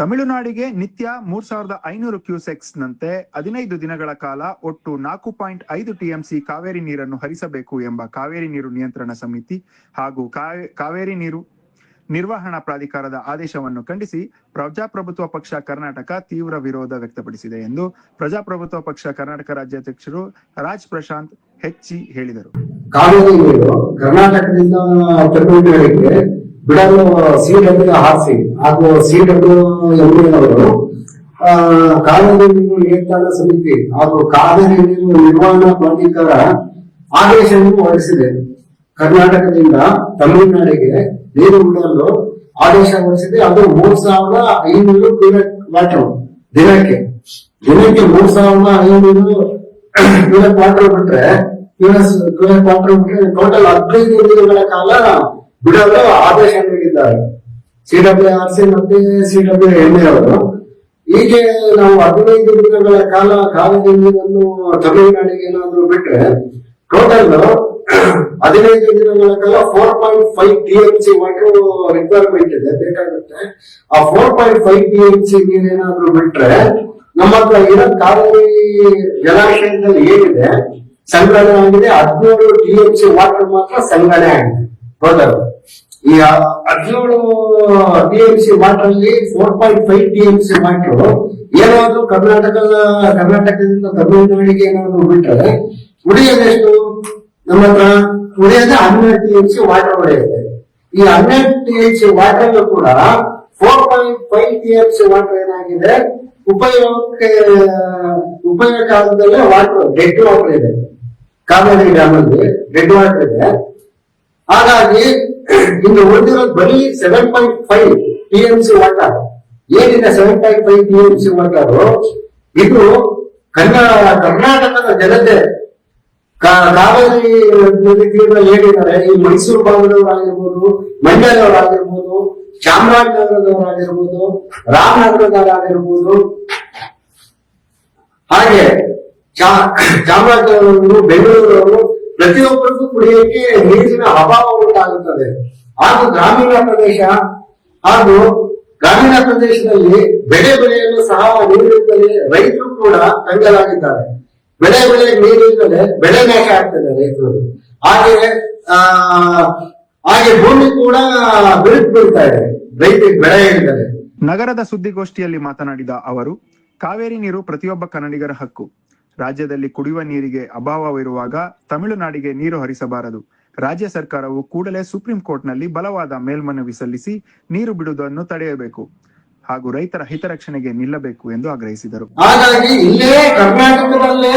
ತಮಿಳುನಾಡಿಗೆ ನಿತ್ಯ 3500 ಕ್ಯೂಸೆಕ್ಸ್ ನಂತೆ 15 ದಿನಗಳ ಕಾಲ ಒಟ್ಟು 4.5 ಟಿಎಂಸಿ ಕಾವೇರಿ ನೀರನ್ನು ಹರಿಸಬೇಕು ಎಂಬ ಕಾವೇರಿ ನೀರು ನಿಯಂತ್ರಣ ಸಮಿತಿ ಹಾಗೂ ಕಾವೇರಿ ನೀರು ನಿರ್ವಹಣಾ ಪ್ರಾಧಿಕಾರದ ಆದೇಶವನ್ನು ಖಂಡಿಸಿ ಪ್ರಜಾಪ್ರಭುತ್ವ ಪಕ್ಷ ಕರ್ನಾಟಕ ತೀವ್ರ ವಿರೋಧ ವ್ಯಕ್ತಪಡಿಸಿದೆ ಎಂದು ಪ್ರಜಾಪ್ರಭುತ್ವ ಪಕ್ಷ ಕರ್ನಾಟಕ ರಾಜ್ಯಾಧ್ಯಕ್ಷರು ರಾಜ್ ಪ್ರಶಾಂತ್ ಹೆಚ್ಚಿ ಹೇಳಿದರು. ಕಾವೇರಿ ನೀರು ಕರ್ನಾಟಕದಿಂದ ತಮಿಳುನಾಡಿಗೆ ಬಿಡಲು CWRC ಹಾಗೂ CWMA ಕಾವೇರಿ ನೀರು ನಿಯಂತ್ರಣ ಸಮಿತಿ ಹಾಗೂ ಕಾವೇರಿ ನೀರು ನಿರ್ವಹಣಾ ಪ್ರಾಧಿಕಾರ ಆದೇಶವನ್ನು ಹೊರಡಿಸಿದೆ. ಕರ್ನಾಟಕದಿಂದ ತಮಿಳುನಾಡಿಗೆ ನೀರು ಬಿಡಲು ಆದೇಶ ಹೊರಡಿಸಿದೆ. ಅದು 3500 ಕ್ಯೂಸೆಕ್ ವಾಟರ್ ದಿನಕ್ಕೆ 3500 ಕ್ಯೂಸೆಕ್ ವಾಟರ್ ಬಿಟ್ರೆ ಟೋಟಲ್ 15 ದಿನಗಳ ಕಾಲ ಬಿಡಲು ಆದೇಶ ನೀಡಿದ್ದಾರೆ CWRC ಮತ್ತೆ CWMA ಅವರು. ಹೀಗೆ ನಾವು 15 ದಿನಗಳ ಕಾಲ ಕಾವೇರಿ ನೀರನ್ನು ತಮಿಳುನಾಡಿಗೆ ಏನಾದ್ರು ಬಿಟ್ರೆ ಟೋಟಲ್ 15 ದಿನಗಳ ಕಾಲ 4.5 TMC ವಾಟರ್ ರಿಕ್ವೈರ್ಮೆಂಟ್ ಇದೆ, ಬೇಕಾಗುತ್ತೆ. ಆ 4.5 TMC ನೀರೇನಾದ್ರೂ ಬಿಟ್ರೆ ನಮ್ಮ ಹತ್ರ ಇರೋ ಕಾವೇರಿ ಜಲಾಶಯದಲ್ಲಿ ಏನಿದೆ ಸಂಗ್ರಹಣೆ ಆಗಿದೆ 17 TMC ವಾಟರ್ ಮಾತ್ರ ಸಂಗ್ರಹಣೆ ಆಗಿದೆ. ಟೋಟಲ್ ಈ 17 TMC ವಾಟರ್ ಅಲ್ಲಿ 4.5 TMC ವಾಟರ್ ಏನಾದ್ರು ಕರ್ನಾಟಕದಿಂದ ತಮಿಳುನಾಡಿಗೆ ಏನಾದ್ರು ಬಿಟ್ರೆ ಉಳಿಯೋದೆಷ್ಟು? ನಮ್ಮ ಹತ್ರ ಉಳಿಯೋದೇ 12 TMC ವಾಟರ್ ಉಳಿಯುತ್ತೆ. ಈ 12 TMC ವಾಟರ್ ಕೂಡ 4.5 TMC ವಾಟರ್ ಏನಾಗಿದೆ ಉಪಯೋಗ ಕಾಲದಲ್ಲೇ ವಾಟರ್ ಡೆಡ್ ವಾಟರ್ ಇದೆ. ಕಾವೇರಿ ಡ್ಯಾಮ್ ಅಲ್ಲಿ ಡೆಡ್ ವಾಟರ್ ಇದೆ. ಹಾಗಾಗಿ ಇನ್ನು ಉಳಿದಿರೋದು ಬರೀ 7.5 TMC ವಾಟರ್ ಏನಿದೆ. 7.5 TMC ವಾಟರ್ ಇದು ಕರ್ನಾಟಕದ ಜನತೆ ಕಾವೇರಿ ನದಿ ತೀರದಲ್ಲಿ ಏನಿದ್ದಾರೆ, ಈ ಮೈಸೂರು ಭಾಗದವರಾಗಿರ್ಬೋದು, ಮಂಡ್ಯದವರಾಗಿರ್ಬೋದು, ಚಾಮರಾಜನಗರದವರಾಗಿರ್ಬೋದು, ರಾಮನಗರದವರಾಗಿರ್ಬೋದು, ಹಾಗೆ ಚಾಮರಾಜನಗರದವರು, ಬೆಂಗಳೂರವರು ಪ್ರತಿಯೊಬ್ಬರಿಗೂ ಕುಡಿಯಕ್ಕೆ ನೀರಿನ ಅಭಾವ ಉಂಟಾಗುತ್ತದೆ. ಹಾಗೂ ಗ್ರಾಮೀಣ ಪ್ರದೇಶದಲ್ಲಿ ಬೆಳೆ ಬೆಳೆಯಲು ಸಹ ನೀರಿದ್ದರೆ ರೈತರು ಕೂಡ ಕಂಗಾಲಾಗಿದ್ದಾರೆ. ಬೆಳೆ ನೀರಿದ್ದರೆ ಬೆಳೆ ನಾಶ ಆಗ್ತದೆ ರೈತರು. ಹಾಗೆ ಭೂಮಿ ಕೂಡ ಬಿರುಕು ಬೀಳ್ತಾ ಇದೆ ರೈತರಿಗೆ ಬೆಳೆ ಇಲ್ಲದೆ. ನಗರದ ಸುದ್ದಿಗೋಷ್ಠಿಯಲ್ಲಿ ಮಾತನಾಡಿದ ಅವರು, ಕಾವೇರಿ ನೀರು ಪ್ರತಿಯೊಬ್ಬ ಕನ್ನಡಿಗರ ಹಕ್ಕು. ರಾಜ್ಯದಲ್ಲಿ ಕುಡಿಯುವ ನೀರಿಗೆ ಅಭಾವವಿರುವಾಗ ತಮಿಳುನಾಡಿಗೆ ನೀರು ಹರಿಸಬಾರದು. ರಾಜ್ಯ ಸರ್ಕಾರವು ಕೂಡಲೇ ಸುಪ್ರೀಂ ಕೋರ್ಟ್ನಲ್ಲಿ ಬಲವಾದ ಮೇಲ್ಮನವಿ ಸಲ್ಲಿಸಿ ನೀರು ಬಿಡುವುದನ್ನು ತಡೆಯಬೇಕು ಹಾಗೂ ರೈತರ ಹಿತರಕ್ಷಣೆಗೆ ನಿಲ್ಲಬೇಕು ಎಂದು ಆಗ್ರಹಿಸಿದರು. ಹಾಗಾಗಿ ಇಲ್ಲೇ ಕರ್ನಾಟಕದಲ್ಲೇ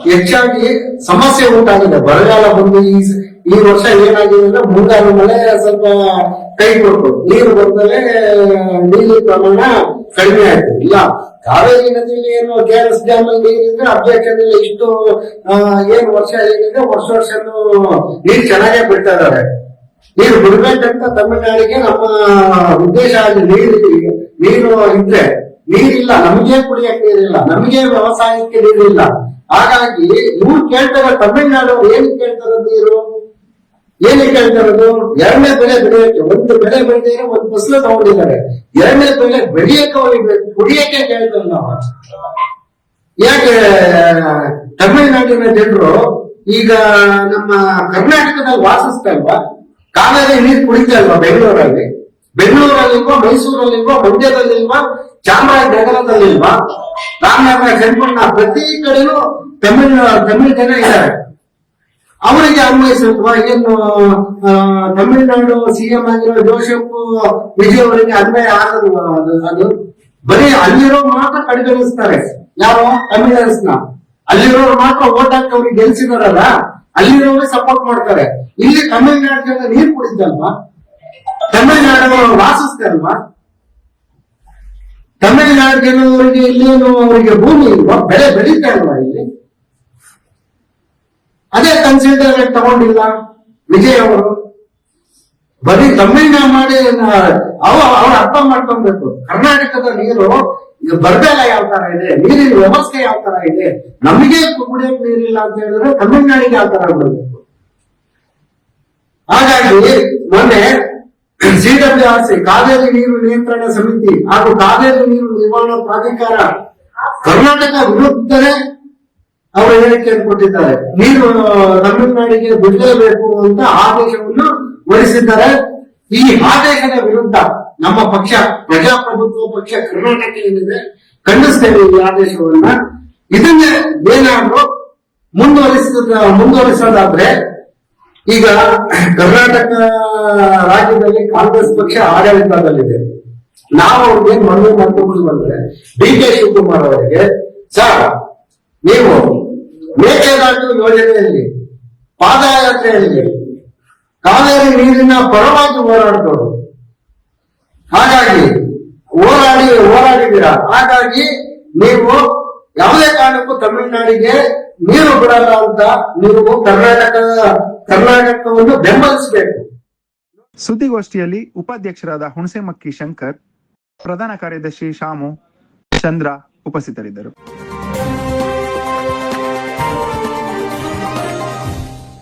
ಹೆಚ್ಚಾಗಿ ಸಮಸ್ಯೆ ಉಂಟಾಗಿದೆ. ಬರಗಾಲ ಬಂದು ಈ ವರ್ಷ ಏನಾಗಿದೆ ಅಂದ್ರೆ ಮುಂಗಾರು ಮಳೆ ಸ್ವಲ್ಪ ಕೈ ಕೊಟ್ಟು ನೀರು ಬಂದಲೇ ನೀರಿನ ಪ್ರಮಾಣ ಕಡಿಮೆ ಆಯ್ತು. ಇಲ್ಲ ಕಾವೇರಿ ನದಿಯಲ್ಲಿ ಏನು KRS ಡ್ಯಾಮ್ ಅಲ್ಲಿ ನೀರಿದ್ರೆ ಅಬ್ಜೆಕ್ಷನ್ ಇಲ್ಲ. ಇಷ್ಟು ಏನು ವರ್ಷ ಏನಿದೆ ವರ್ಷ ನೀರು ಚೆನ್ನಾಗೇ ಬಿಡ್ತಾ ಇದಾರೆ. ನೀರು ಬಿಡ್ಬೇಕಂತ ತಮಿಳುನಾಡಿಗೆ ನಮ್ಮ ಉದ್ದೇಶ ಅಲ್ಲಿ ನೀರು ಇದ್ರೆ ನೀರಿಲ್ಲ, ನಮಗೆ ಕುಡಿಯಕ್ಕೆ ನೀರಿಲ್ಲ, ನಮಗೆ ವ್ಯವಸಾಯಕ್ಕೆ ನೀರಿಲ್ಲ. ಹಾಗಾಗಿ ಇವ್ರು ಕೇಳ್ತಾರೆ, ತಮಿಳುನಾಡು ಏನಕ್ಕೆ ಕೇಳ್ತಾರೆ ನೀರು? ಏನಕ್ಕೆ ಕೇಳ್ತಾರದು? ಎರಡನೇ ಬೆಳೆ ಬೆಳೆಯಕ್ಕೆ, ಒಂದು ಬೆಳೆ ಬೆಳೆದಿದ್ರೆ ಒಂದು ಫಸಲು ತಗೊಂಡಿದ್ದಾರೆ. ಎರಡನೇ ಬೆಳೆ ಬೆಳೆಯಕ್ಕೆ ಹೋಗ್ಬೇಕು, ಕುಡಿಯಕ್ಕೆ ಕೇಳ್ತಾರೆ ನಾವು. ಯಾಕೆ ತಮಿಳುನಾಡಿನ ಜನರು ಈಗ ನಮ್ಮ ಕರ್ನಾಟಕದಲ್ಲಿ ವಾಸಿಸ್ತಾ ಇಲ್ವಾ? ಕಾವೇರಿ ನೀರು ಕುಡಿತಾ ಇಲ್ವಾ? ಬೆಂಗಳೂರಲ್ಲಿಲ್ವಾ, ಮೈಸೂರಲ್ಲಿಲ್ವಾ, ಮಂಡ್ಯದಲ್ಲಿಲ್ವಾ, ಚಾಮರಾಜನಗರದಲ್ಲಿಲ್ವಾ, ರಾಮನಗರ, ಚನ್ನಪಟ್ಟಣ, ಪ್ರತಿ ಕಡೆನೂ ತಮಿಳು ಜನ ಇದ್ದಾರೆ. ಅವರಿಗೆ ಅನ್ವಯಿಸಲ್ವಾ? ಏನು ತಮಿಳುನಾಡು CM ಆಗಿರೋ ಜೋಸೆಫ್ ವಿಜಯ್ ಅವರಿಗೆ ಅನ್ವಯ ಆಗದು? ಅದು ಬರೀ ಅಲ್ಲಿರೋ ಮಾತ್ರ ಕಡೆಗಣಿಸ್ತಾರೆ. ಯಾರೋ ತಮಿಳರ್ಸ್ನ ಅಲ್ಲಿರೋರು ಮಾತ್ರ ಓಟ್ ಹಾಕಿ ಅವ್ರಿಗೆ ಗೆಲ್ಸಿದಾರಲ್ಲ, ಅಲ್ಲಿರೋರಿಗೆ ಸಪೋರ್ಟ್ ಮಾಡ್ತಾರೆ. ಇಲ್ಲಿ ತಮಿಳುನಾಡು ಜನ ನೀರು ಕುಡಿತಲ್ವಾ? ತಮಿಳುನಾಡು ವಾಸಿಸ್ತಾರಲ್ವಾ? ತಮಿಳುನಾಡು ಜನರಿಗೆ ಇಲ್ಲೇನು ಅವರಿಗೆ ಭೂಮಿ ಇಲ್ವಾ? ಬೆಳೆ ಬೆಳೀತಾ ಇಲ್ವಾ ಇಲ್ಲಿ? ಅದೇ ಕನ್ಸಿಡರ್ ತಗೊಂಡಿಲ್ಲ ವಿಜಯ್ ಅವರು. ಬರೀ ತಮಿಳ್ನಾಡು ಮಾಡಿ ಅವ್ರು ಅರ್ಥ ಮಾಡ್ಕೊಬೇಕು. ಕರ್ನಾಟಕದ ನೀರು ಬರಗಾಲ ಯಾವ ತರ ಇದೆ, ನೀರಿನ ವ್ಯವಸ್ಥೆ ಯಾವ ತರ ಇದೆ, ನಮಗೆ ಕುಡಿಯಕ್ಕೆ ನೀರಿಲ್ಲ ಅಂತ ಹೇಳಿದ್ರೆ ತಮಿಳ್ನಾಡಿಗೆ ಯಾವ ತರ ಬಿಡಬೇಕು. ಹಾಗಾಗಿ ಮೊನ್ನೆ CWRC ಕಾವೇರಿ ನೀರು ನಿಯಂತ್ರಣ ಸಮಿತಿ ಹಾಗೂ ಕಾವೇರಿ ನೀರು ನಿರ್ವಹಣಾ ಪ್ರಾಧಿಕಾರ ಕರ್ನಾಟಕ ವಿರುದ್ಧನೇ ಅವರು ಹೇಳಿಕೆಯನ್ನು ಕೊಟ್ಟಿದ್ದಾರೆ. ನೀರು ತಮಿಳುನಾಡಿಗೆ ಬಿಡಲೇಬೇಕು ಅಂತ ಆದೇಶವನ್ನು ಹೊರಡಿಸಿದ್ದಾರೆ. ಈ ಆದೇಶದ ವಿರುದ್ಧ ನಮ್ಮ ಪಕ್ಷ ಪ್ರಜಾಪ್ರಭುತ್ವ ಪಕ್ಷ ಕರ್ನಾಟಕ ಏನಿದೆ ಖಂಡಿಸ್ತೇವೆ ಈ ಆದೇಶವನ್ನ. ಇದನ್ನೇ ಏನಾದ್ರು ಮುಂದುವರಿಸೋದಾದ್ರೆ, ಈಗ ಕರ್ನಾಟಕ ರಾಜ್ಯದಲ್ಲಿ ಕಾಂಗ್ರೆಸ್ ಪಕ್ಷ ಆಡಳಿತದಲ್ಲಿದೆ. ನಾವು ಅವ್ರಿಗೆ ಮನವಿ ಮಾಡ್ಕೊಂಡು ಬಂದ್ರೆ DK ಶಿವಕುಮಾರ್ ಅವರಿಗೆ, ಸರ್ ನೀವು ಮೇಕೆದಾಟು ಯೋಜನೆಯಲ್ಲಿ ಪಾದಯಾತ್ರೆಯಲ್ಲಿ ಕಾವೇರಿ ನೀರಿನ ಪರವಾಗಿ ಹೋರಾಡ್ತವ್ರು, ಹಾಗಾಗಿ ಹೋರಾಡಿದ್ದೀರಾ. ಹಾಗಾಗಿ ನೀವು ಯಾವುದೇ ಕಾರಣಕ್ಕೂ ತಮಿಳುನಾಡಿಗೆ ನೀರು ಬಿಡಲ್ಲ ಅಂತ ನೀವು ಕರ್ನಾಟಕವನ್ನು ಬೆಂಬಲಿಸಬೇಕು. ಸುದ್ದಿಗೋಷ್ಠಿಯಲ್ಲಿ ಉಪಾಧ್ಯಕ್ಷರಾದ ಹುಣಸೆಮಕ್ಕಿ ಶಂಕರ್, ಪ್ರಧಾನ ಕಾರ್ಯದರ್ಶಿ ಶಾಮು, ಚಂದ್ರ ಉಪಸ್ಥಿತರಿದ್ದರು.